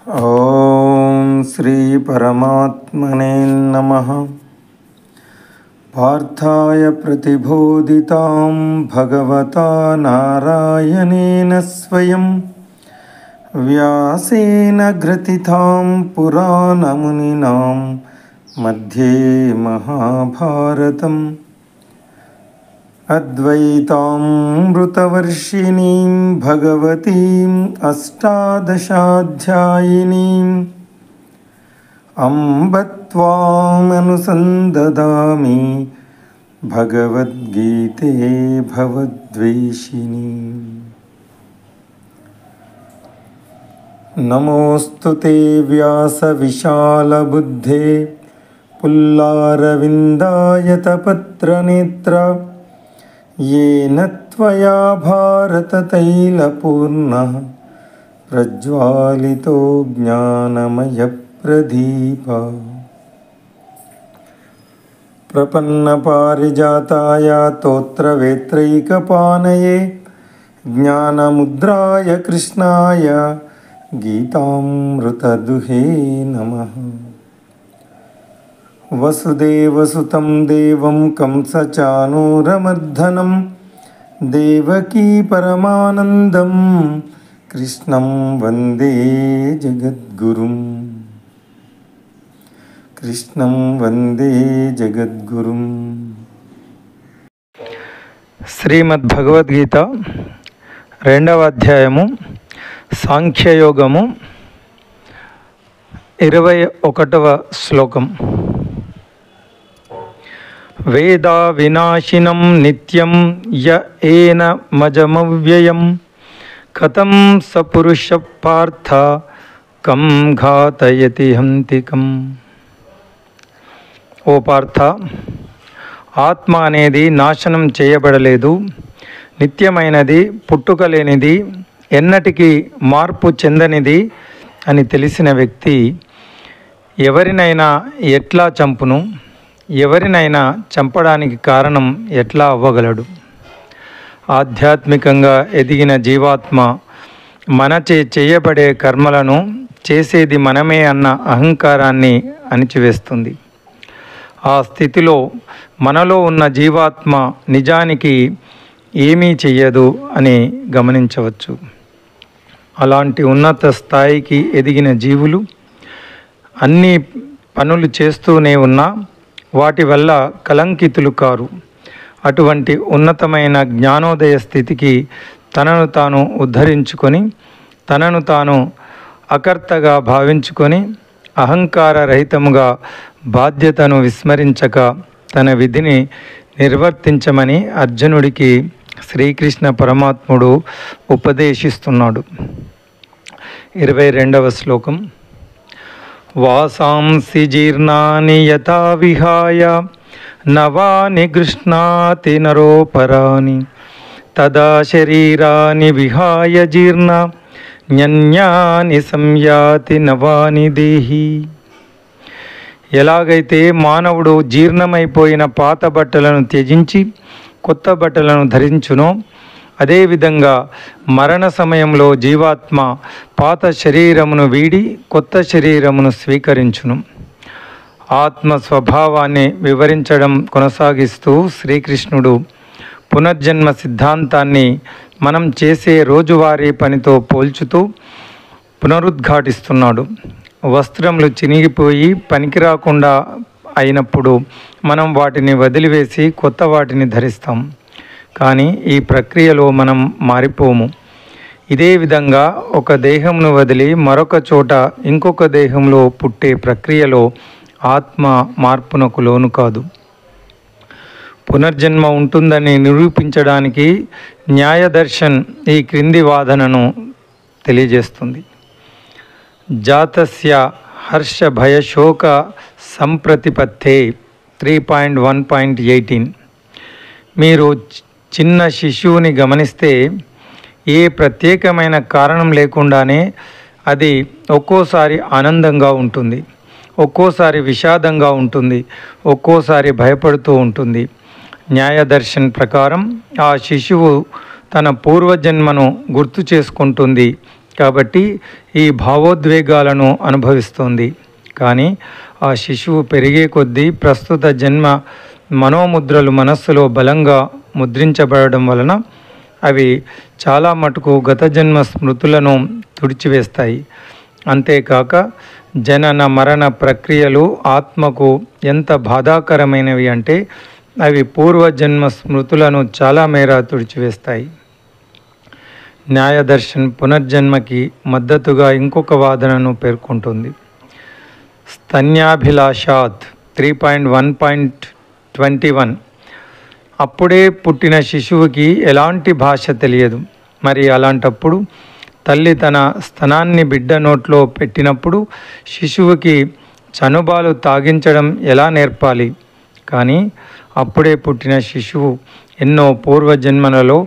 ఓం శ్రీ పరమాత్మనే నమః. పార్థాయ ప్రతిబోధితాం భగవతా నారాయణేన స్వయం వ్యాసేన గ్రథితాం పురాణమునినాం మధ్యే మహాభారతం. అద్వైతామృతవర్షిణీం భగవతీం అష్టాదశాధ్యాయినీం అంబ త్వామనుసందదామి భగవద్గీతే భవద్వేషిణీ. నమోస్తు వ్యాస విశాలబుద్ధే పుల్లారవిందాయతపత్రనేత్ర येन त्वया भारततैलपूर्णः प्रज्वालितो ज्ञानमयप्रदीपः. प्रपन्नपारिजाताय तोत्रवेत्रैकपाणये ज्ञानमुद्राय कृष्णाय गीतामृतदुहे नमः. वसुदेवसुतं देवं कंसचाणूरमर्दनं देवकी परमानन्दं कृष्णं वन्दे जगद्गुरुं. कृष्णं वन्दे जगद्गुरुं. శ్రీమద్భగవద్గీత 2వ అధ్యాయము సాంఖ్యయోగము 21వ శ్లోకం. వేదా వినాశినం నిత్యం య ఏన మజమవ్యయం కథం స పురుష పార్థ కం ఘాతయతి హంతికం. ఓ పార్థ, ఆత్మ అనేది నాశనం చేయబడలేదు, నిత్యమైనది, పుట్టుకలేనిది, ఎన్నటికీ మార్పు చెందనిది అని తెలిసిన వ్యక్తి ఎవరినైనా ఎట్లా చంపును? ఎవరినైనా చంపడానికి కారణం ఎట్లా అవ్వగలడు? ఆధ్యాత్మికంగా ఎదిగిన జీవాత్మ మనచే చేయబడే కర్మలను చేసేది మనమే అన్న అహంకారాన్ని అణిచివేస్తుంది. ఆ స్థితిలో మనలో ఉన్న జీవాత్మ నిజానికి ఏమీ చెయ్యదు అని గమనించవచ్చు. అలాంటి ఉన్నత స్థాయికి ఎదిగిన జీవులు అన్ని పనులు చేస్తూనే ఉన్నా వాటి వల్ల కలంకితులు కారు. అటువంటి ఉన్నతమైన జ్ఞానోదయ స్థితికి తనను తాను ఉద్ధరించుకొని, తనను తాను అకర్తగా భావించుకొని, అహంకార రహితముగా బాధ్యతను విస్మరించక తన విధిని నిర్వర్తించమని అర్జునుడికి శ్రీకృష్ణ పరమాత్ముడు ఉపదేశిస్తున్నాడు. 22వ శ్లోకం. వాసాంసి జీర్ణాని యథా విహాయ నవాని గృష్ణాతి నరోపరాని తదా శరీరాని విహాయ జీర్ణ న్యన్యాని సంయాతి నవాని దేహి. ఎలాగైతే మానవుడు జీర్ణమైపోయిన పాత బట్టలను త్యజించి కొత్త బట్టలను ధరించునో, అదేవిధంగా మరణ సమయంలో జీవాత్మ పాత శరీరమును వీడి కొత్త శరీరమును స్వీకరించును. ఆత్మ స్వభావాన్ని వివరించడం కొనసాగిస్తూ శ్రీకృష్ణుడు పునర్జన్మ సిద్ధాంతాన్ని మనం చేసే రోజువారీ పనితో పోల్చుతూ పునరుద్ఘాటిస్తున్నాడు. వస్త్రములు చినిగిపోయి పనికిరాకుండా అయినప్పుడు మనం వాటిని వదిలివేసి కొత్త వాటిని ధరిస్తాం. కానీ ఈ ప్రక్రియలో మనం మారిపోము. ఇదే విధంగా ఒక దేహంను వదిలి మరొక చోట ఇంకొక దేహంలో పుట్టే ప్రక్రియలో ఆత్మ మార్పునకు లోను కాదు. పునర్జన్మ ఉంటుందని నిరూపించడానికి న్యాయదర్శన్ ఈ క్రింది వాదనను తెలియజేస్తుంది. జాతస్య హర్ష భయ శోక సంప్రతిపత్తే 3.1.18. మీరు చిన్న శిశువుని గమనిస్తే ఏ ప్రత్యేకమైన కారణం లేకుండానే అది ఒక్కోసారి ఆనందంగా ఉంటుంది, ఒక్కోసారి విషాదంగా ఉంటుంది, ఒక్కోసారి భయపడుతూ ఉంటుంది. న్యాయదర్శన్ ప్రకారం ఆ శిశువు తన పూర్వజన్మను గుర్తు చేసుకుంటుంది, కాబట్టి ఈ భావోద్వేగాలను అనుభవిస్తుంది. కానీ ఆ శిశువు పెరిగే కొద్దీ ప్రస్తుత జన్మ మనోముద్రలు మనస్సులో బలంగా ముద్రించబడడం వలన అవి చాలా మటుకు గత జన్మ స్మృతులను తుడిచివేస్తాయి. అంతేకాక జనన మరణ ప్రక్రియలు ఆత్మకు ఎంత బాధాకరమైనవి అంటే అవి పూర్వజన్మ స్మృతులను చాలా మేర తుడిచివేస్తాయి. న్యాయదర్శన్ పునర్జన్మకి మద్దతుగా ఇంకొక వాదనను పేర్కొంటుంది. స్తన్యాభిలాషాత్ 3.1.21 అప్పుడే పుట్టిన శిశువుకి ఎలాంటి భాష తెలియదు. మరి అలాంటప్పుడు తల్లి తన స్తనాన్ని బిడ్డ నోట్లో పెట్టినప్పుడు శిశువుకి చనుబాలు తాగించడం ఎలా నేర్పాలి? కానీ అప్పుడే పుట్టిన శిశువు ఎన్నో పూర్వజన్మలలో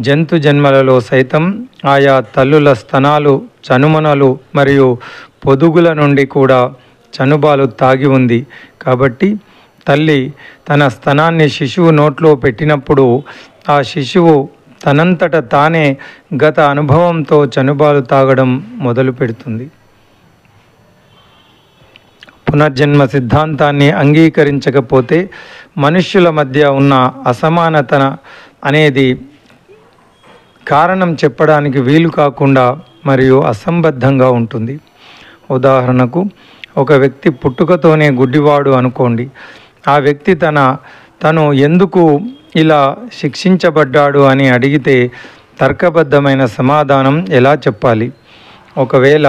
జంతు జన్మలలో సైతం ఆయా తల్లుల స్తనాలు, చనుమనలు మరియు పొదుగుల నుండి కూడా చనుబాలు తాగి ఉంది. కాబట్టి తల్లి తన స్తనాన్ని శిశువు నోట్లో పెట్టినప్పుడు ఆ శిశువు తనంతట తానే గత అనుభవంతో చనుబాలు తాగడం మొదలు పెడుతుంది. పునర్జన్మ సిద్ధాంతాన్ని అంగీకరించకపోతే మనుష్యుల మధ్య ఉన్న అసమానత అనేది కారణం చెప్పడానికి వీలు కాకుండా మరియు అసంబద్ధంగా ఉంటుంది. ఉదాహరణకు, ఒక వ్యక్తి పుట్టుకతోనే గుడ్డివాడు అనుకోండి. ఆ వ్యక్తి తను ఎందుకు ఇలా శిక్షించబడ్డాడు అని అడిగితే తర్కబద్ధమైన సమాధానం ఎలా చెప్పాలి? ఒకవేళ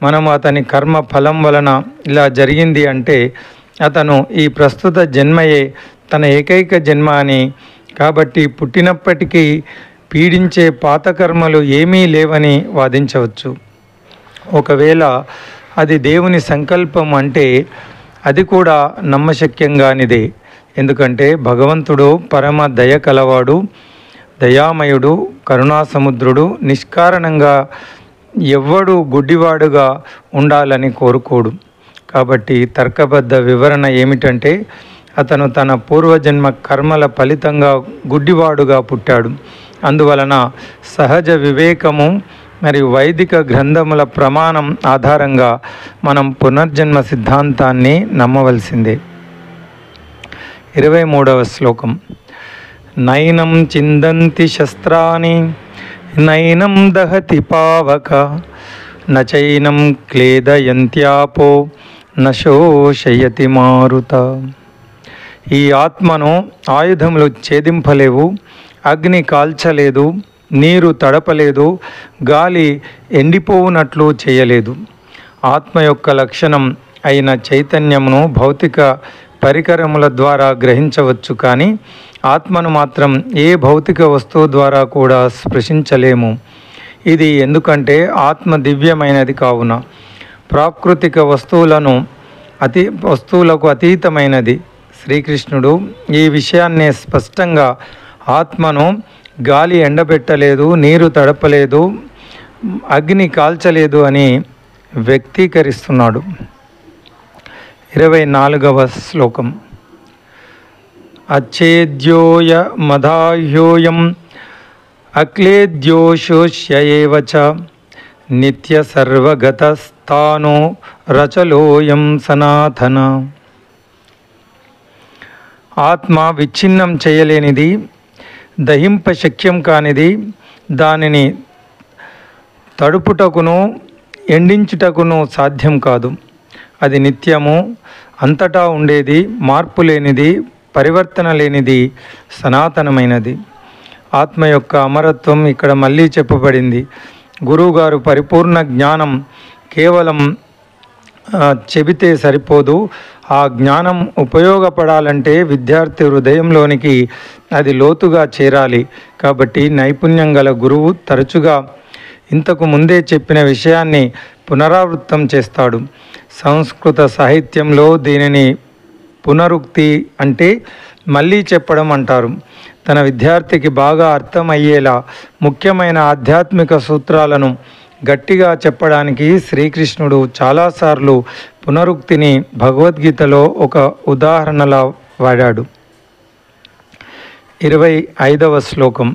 మనం అతని కర్మ ఫలం వలన ఇలా జరిగింది అంటే అతను ఈ ప్రస్తుత జన్మయే తన ఏకైక జన్మ అని, కాబట్టి పుట్టినప్పటికీ పీడించే పాత కర్మలు ఏమీ లేవని వాదించవచ్చు. ఒకవేళ అది దేవుని సంకల్పం అంటే అది కూడా నమ్మశక్యంగానిదే. ఎందుకంటే భగవంతుడు పరమ దయ కలవాడు, దయామయుడు, కరుణాసముద్రుడు. నిష్కారణంగా ఎవ్వడు గుడ్డివాడుగా ఉండాలని కోరుకోడు. కాబట్టి తర్కబద్ధ వివరణ ఏమిటంటే అతను తన పూర్వజన్మ కర్మల ఫలితంగా గుడ్డివాడుగా పుట్టాడు. అందువలన సహజ వివేకము మరియు వైదిక గ్రంథముల ప్రమాణం ఆధారంగా మనం పునర్జన్మ సిద్ధాంతాన్ని నమ్మవలసిందే. 23వ శ్లోకం. నైనం చిందంతి శస్త్రాని నైనం దహతి పావక నచైనం క్లేదయంత్యాపో నశోషయతి మారుత. ఈ ఆత్మను ఆయుధములు ఛేదింపలేవు, అగ్ని కాల్చలేదు, నీరు తడపలేదు, గాలి ఎండిపోవునట్లు చేయలేదు. ఆత్మ యొక్క లక్షణం అయిన చైతన్యమును భౌతిక పరికరముల ద్వారా గ్రహించవచ్చు, కానీ ఆత్మను మాత్రం ఏ భౌతిక వస్తువు ద్వారా కూడా స్పృశించలేము. ఇది ఎందుకంటే ఆత్మ దివ్యమైనది కావున. ప్రాకృతిక వస్తువులకు అతీతమైనది. శ్రీకృష్ణుడు ఈ విషయాన్నే స్పష్టంగా ఆత్మను గాలి ఎండబెట్టలేదు, నీరు తడపలేదు, అగ్ని కాల్చలేదు అని వ్యక్తీకరిస్తున్నాడు. 24వ శ్లోకం. అచ్ఛేద్యోయ మదాహ్యోయం అక్లేద్యోషోష్యేవ చ నిత్య సర్వగతస్థానో రచలోయం సనాతన. ఆత్మ విచ్ఛిన్నం చేయలేనిది, దహింప శక్యం కానిది, దానిని తడుపుటకును ఎండించుటకును సాధ్యం కాదు. అది నిత్యము, అంతటా ఉండేది, మార్పు లేనిది, పరివర్తన లేనిది, సనాతనమైనది. ఆత్మ యొక్క అమరత్వం ఇక్కడ మళ్ళీ చెప్పబడింది. గురువుగారు పరిపూర్ణ జ్ఞానం కేవలం చెబితే సరిపోదు. ఆ జ్ఞానం ఉపయోగపడాలంటే విద్యార్థి హృదయంలోనికి అది లోతుగా చేరాలి. కాబట్టి నైపుణ్యం గల గురువు తరచుగా ఇంతకు ముందే చెప్పిన విషయాన్ని పునరావృతం చేస్తాడు. సంస్కృత సాహిత్యంలో దీనిని పునరుక్తి అంటే మళ్ళీ చెప్పడం అంటారు. తన విద్యార్థికి బాగా అర్థమయ్యేలా ముఖ్యమైన ఆధ్యాత్మిక సూత్రాలను గట్టిగా చెప్పడానికి శ్రీకృష్ణుడు చాలాసార్లు పునరుక్తిని భగవద్గీతలో ఒక ఉదాహరణలా వాడాడు. 25వ శ్లోకం.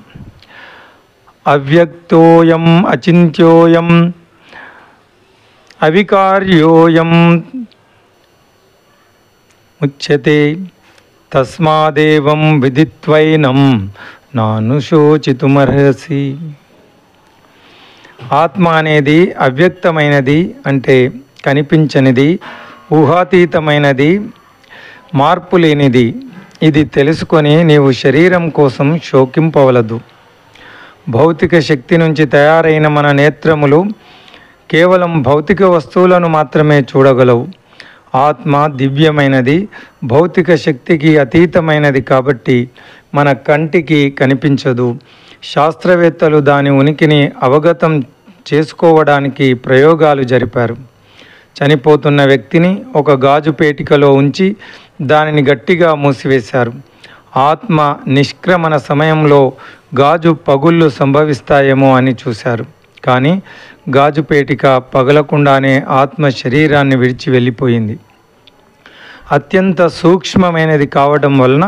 అవ్యక్తోయం అచింత్యోయం అవికార్యోయం ముచ్యతే తస్మాదేవం విదిత్వైనం నానుశోచితుమర్హసి. ఆత్మ అనేది అవ్యక్తమైనది, అంటే కనిపించనిది, ఊహాతీతమైనది, మార్పు లేనిది. ఇది తెలుసుకొని నీవు శరీరం కోసం శోకింపవలదు. భౌతిక శక్తి నుంచి తయారైన మన నేత్రములు కేవలం భౌతిక వస్తువులను మాత్రమే చూడగలవు. ఆత్మ దివ్యమైనది, భౌతిక శక్తికి అతీతమైనది కాబట్టి మన కంటికి కనిపించదు. శాస్త్రవేత్తలు దాని ఉనికిని అవగతం చేసుకోవడానికి ప్రయోగాలు జరిపారు. చనిపోతున్న వ్యక్తిని ఒక గాజు పేటికలో ఉంచి దానిని గట్టిగా మూసివేశారు. ఆత్మ నిష్క్రమణ సమయంలో గాజు పగుళ్ళు సంభవిస్తాయేమో అని చూశారు. కానీ గాజు పేటిక పగలకుండానే ఆత్మ శరీరాన్ని విడిచి వెళ్ళిపోయింది. అత్యంత సూక్ష్మమైనది కావడం వలన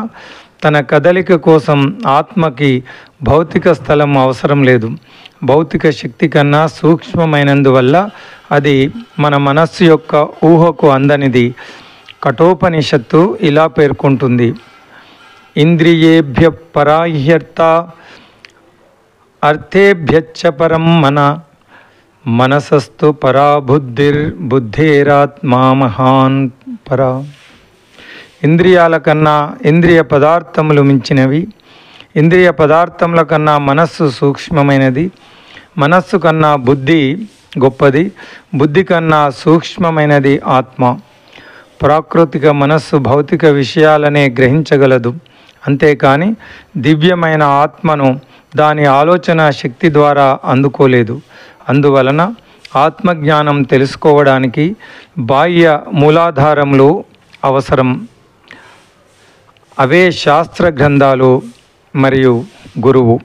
తన కదలిక కోసం ఆత్మకి భౌతిక స్థలం అవసరం లేదు. భౌతిక శక్తి కన్నా సూక్ష్మమైనందువల్ల అది మన మనస్సు యొక్క ఊహకు అందనిది. కఠోపనిషత్తు ఇలా పేర్కొంటుంది: ఇంద్రియేభ్య పరాహ్యర్థ అర్థేభ్యచ్చ పరం మనసస్తు పరా బుద్ధిర్బుద్ధేరాత్మా మహాన్ పరా. ఇంద్రియాల కన్నా ఇంద్రియ పదార్థములు మించినవి. ఇంద్రియ పదార్థముల కన్నా మనస్సు సూక్ష్మమైనది. మనస్సు కన్నా బుద్ధి గొప్పది. బుద్ధి కన్నా సూక్ష్మమైనది ఆత్మ. ప్రాకృతిక మనస్సు భౌతిక విషయాలనే గ్రహించగలదు, అంతేకాని దివ్యమైన ఆత్మను దాని ఆలోచన శక్తి ద్వారా అందుకోలేదు. అందువలన ఆత్మజ్ఞానం తెలుసుకోవడానికి బాహ్య మూలాధారములు అవసరం. అవే శాస్త్ర గ్రంథాలు మరియు గురువు.